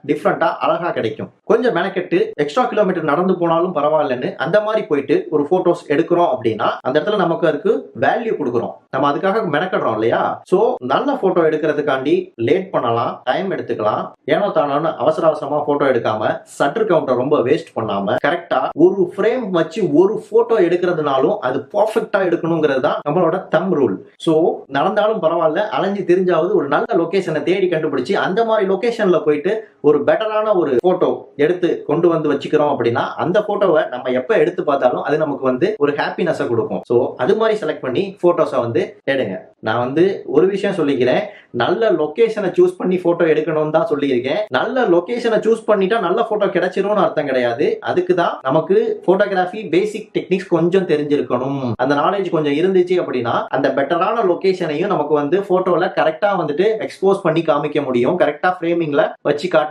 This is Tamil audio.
டிஃப்ரெண்டா அழகா கிடைக்கும். கொஞ்சம் மெனக்கெட்டு எக்ஸ்ட்ரா கிலோமீட்டர் நடந்து போனாலும் பரவாயில்லன்னு அந்த மாதிரி போயிட்டு ஒரு போட்டோஸ் எடுக்கிறோம் அப்படின்னா அந்த இடத்துல நமக்கு அதுக்கு வேல்யூ கொடுக்குறோம். நம்ம அதுக்காக மெனக்கடுறோம் இல்லையா? சோ நல்ல போட்டோ எடுக்கிறதுக்காண்டி லேட் பண்ணலாம், டைம் எடுத்துக்கலாம். ஏனோ தானோன்னு அவசர அவசரமா போட்டோ எடுக்காம சட்டர் கவுண்டரை ரொம்ப வேஸ்ட் பண்ணாம கரெக்டா ஒரு ஃப்ரேம் வச்சு ஒரு போட்டோ எடுக்கிறதுனாலும் அது பர்ஃபெக்டா எடுக்கணுங்கிறது தான் நம்மளோட தம் ரூல். சோ நடந்தாலும் பரவாயில்ல, அலைஞ்சு தெரிஞ்சாவது ஒரு நல்ல லொகேஷனை தேடி கண்டுபிடிச்சு அந்த மாதிரி லொகேஷன்ல போயிட்டு ஒரு பெட்டரான ஒரு போட்டோ எடுத்து கொண்டு வந்து வச்சுக்கிறோம் அப்படின்னா அந்த போட்டோவை நம்ம எப்ப எடுத்து பார்த்தாலும் அது நமக்கு வந்து ஒரு ஹாப்பினஸை கொடுக்கும். சோ அது மாதிரி செலக்ட் பண்ணி போட்டோஸை வந்து எடுங்க. நான் வந்து ஒரு விஷயம் சொல்லிக்கிறேன், நல்ல லொகேஷனை சூஸ் பண்ணி போட்டோ எடுக்கணும்னு தான் சொல்லியிருக்கேன். நல்ல லொகேஷனை சூஸ் பண்ணிட்டா நல்ல போட்டோ கிடைச்சிரும்னு அர்த்தம் கிடையாது. அதுக்கு தான் நமக்கு போட்டோகிராஃபி பேசிக் டெக்னிக்ஸ் கொஞ்சம் தெரிஞ்சிருக்கணும். அந்த நாலேஜ் கொஞ்சம் இருந்துச்சு அப்படின்னா அந்த பெட்டரான லொகேஷனையும் நமக்கு வந்து போட்டோல கரெக்டா வந்துட்டு எக்ஸ்போஸ் பண்ணி காமிக்க முடியும், கரெக்டா ஃப்ரேமிங்ல வச்சு காட்ட